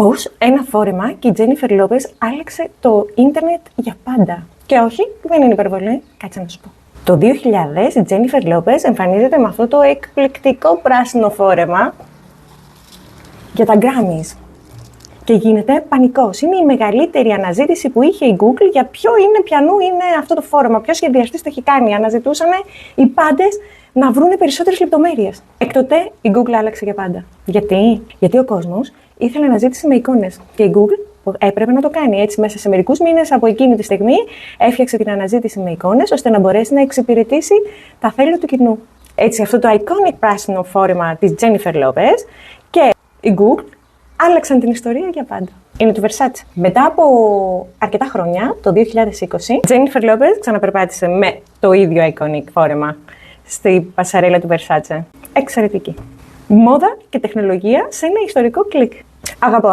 Πώς ένα φόρεμα και η Τζένιφερ Λόπες άλλαξε το ίντερνετ για πάντα. Και όχι, δεν είναι υπερβολή. Κάτσε να σου πω. Το 2000 η Τζένιφερ Λόπες εμφανίζεται με αυτό το εκπληκτικό πράσινο φόρεμα για τα Grammys. Και γίνεται πανικός. Είναι η μεγαλύτερη αναζήτηση που είχε η Google για ποιανού είναι αυτό το φόρεμα, ποιος σχεδιαστής το έχει κάνει. Αναζητούσαν οι πάντες να βρουν περισσότερες λεπτομέρειες. Έκτοτε η Google άλλαξε για πάντα. Γιατί ο κόσμος ήθελε αναζήτηση με εικόνες. Και η Google έπρεπε να το κάνει. Έτσι, μέσα σε μερικούς μήνες από εκείνη τη στιγμή έφτιαξε την αναζήτηση με εικόνες, ώστε να μπορέσει να εξυπηρετήσει τα θέλη του κοινού. Έτσι, αυτό το iconic πράσινο φόρεμα της Jennifer Lopez και η Google άλλαξαν την ιστορία για πάντα. Είναι του Versace. Μετά από αρκετά χρόνια, το 2020, η Jennifer Lopez ξαναπερπάτησε με το ίδιο iconic φόρεμα στη πασαρέλα του Versace. Εξαιρετική. Μόδα και τεχνολογία σε ένα ιστορικό κλικ. Αγαπώ.